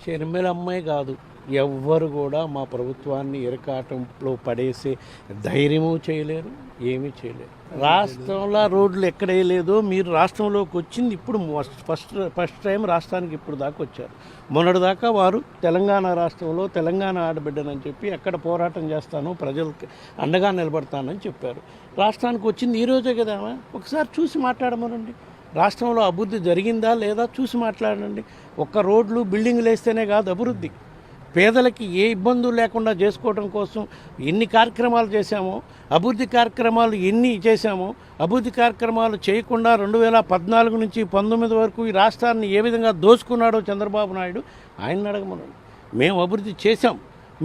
షర్మిలమ్మే కాదు, ఎవ్వరు కూడా మా ప్రభుత్వాన్ని ఇరకాటంలో పడేసే ధైర్యము చేయలేరు, ఏమీ చేయలేరు. రాష్ట్రంలో రోడ్లు ఎక్కడ వేయలేదో మీరు రాష్ట్రంలోకి వచ్చింది ఇప్పుడు ఫస్ట్ టైం రాష్ట్రానికి ఇప్పుడు దాకా వచ్చారు. మొన్నటి దాకా వారు తెలంగాణ రాష్ట్రంలో తెలంగాణ ఆడబిడ్డనని చెప్పి ఎక్కడ పోరాటం చేస్తాను, ప్రజలకు అండగా నిలబడతానని చెప్పారు. రాష్ట్రానికి వచ్చింది ఈరోజే కదా, ఒకసారి చూసి మాట్లాడమనండి. రాష్ట్రంలో అభివృద్ధి జరిగిందా లేదా చూసి మాట్లాడండి. ఒక్క రోడ్లు బిల్డింగ్లు వేస్తేనే కాదు అభివృద్ధి. పేదలకి ఏ ఇబ్బందులు లేకుండా చేసుకోవడం కోసం ఎన్ని కార్యక్రమాలు చేశామో, అభివృద్ధి కార్యక్రమాలు ఎన్ని చేశామో, అభివృద్ధి కార్యక్రమాలు చేయకుండా 2014 నుంచి 19 వరకు ఈ రాష్ట్రాన్ని ఏ విధంగా దోచుకున్నాడో చంద్రబాబు నాయుడు ఆయన అడగమనండి. మేము అభివృద్ధి చేశాం,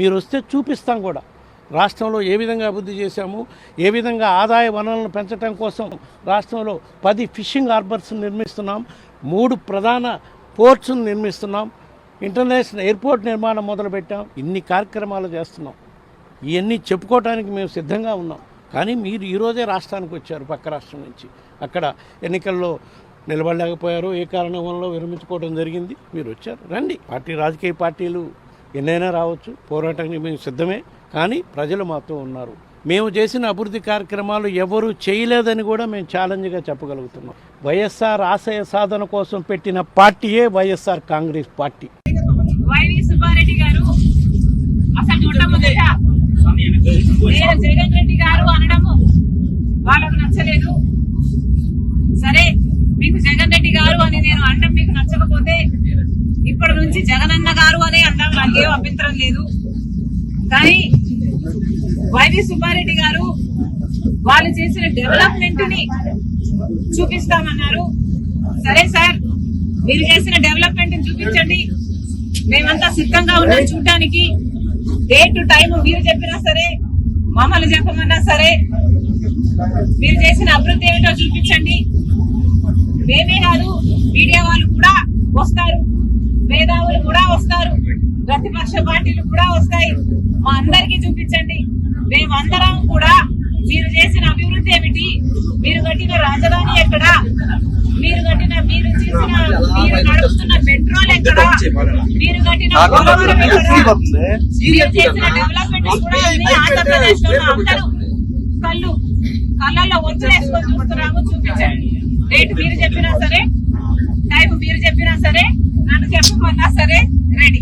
మీరు వస్తే చూపిస్తాం కూడా. రాష్ట్రంలో ఏ విధంగా అభివృద్ధి చేశాము, ఏ విధంగా ఆదాయ వనరులను పెంచడం కోసం రాష్ట్రంలో 10 ఫిషింగ్ హార్బర్స్ నిర్మిస్తున్నాం, 3 ప్రధాన పోర్ట్స్ను నిర్మిస్తున్నాం, ఇంటర్నేషనల్ ఎయిర్పోర్ట్ నిర్మాణం మొదలుపెట్టాం. ఇన్ని కార్యక్రమాలు చేస్తున్నాం. ఇవన్నీ చెప్పుకోవడానికి మేము సిద్ధంగా ఉన్నాం. కానీ మీరు ఈరోజే రాష్ట్రానికి వచ్చారు పక్క రాష్ట్రం నుంచి. అక్కడ ఎన్నికల్లో నిలబడలేకపోయారు, ఏ కారణం వల్ల విరమించుకోవడం జరిగింది. మీరు వచ్చారు, రండి. రాజకీయ పార్టీలు ఎన్నైనా రావచ్చు, పోరాటానికి మేము సిద్ధమే. కానీ ప్రజలు మాతో ఉన్నారు. మేము చేసిన అభివృద్ధి కార్యక్రమాలు ఎవరు చేయలేదని కూడా మేము ఛాలెంజ్గా చెప్పగలుగుతున్నాం. వైఎస్ఆర్ ఆశయ సాధన కోసం పెట్టిన పార్టీయే వైఎస్ఆర్ కాంగ్రెస్ పార్టీ. వైవి సుబ్బారెడ్డి గారు అసలు మొట్టమొదట జగన్ రెడ్డి గారు అనడము వాళ్ళకు నచ్చలేదు. సరే, మీకు జగన్ రెడ్డి గారు అని నేను అనడం మీకు నచ్చకపోతే ఇప్పటి నుంచి జగనన్న గారు అనే అనడం నాకేం అభ్యంతరం లేదు. కానీ వైవి సుబ్బారెడ్డి గారు వాళ్ళు చేసిన డెవలప్మెంట్ ని చూపిస్తామన్నారు. సరే సార్, మీరు చేసిన డెవలప్మెంట్ ని చూపించండి, మేమంతా సిద్ధంగా ఉన్నాం చూడటానికి. డేట్ టైం మీరు చెప్పినా సరే, మమ్మల్ని చెప్పమన్నా సరే, మీరు చేసిన అభివృద్ధి ఏమిటో చూపించండి. మేమే కాదు, మీడియా వాళ్ళు కూడా వస్తారు, మేధావులు కూడా వస్తారు, ప్రతిపక్ష పార్టీలు కూడా వస్తాయి. మా అందరికీ చూపించండి. మేమందరం కూడా మీరు చేసిన అభివృద్ధి ఏమిటి, మీరు కట్టిన రాజధాని ఎక్కడ, మీరు నడుపుతున్న పెట్రోల్ ఎక్కడ, మీరు కట్టిన పోలవరం ఎక్కడ, మీరు చేసిన డెవలప్మెంట్ కూడా ఆంధ్రప్రదేశ్ లో అందరూ కళ్ళల్లో ఒత్తులేసుకొని చూస్తున్నాము. చూపించండి. డేట్ మీరు చెప్పినా సరే, టైం మీరు చెప్పినా సరే, నన్ను చెప్పమన్నా సరే, రెడీ.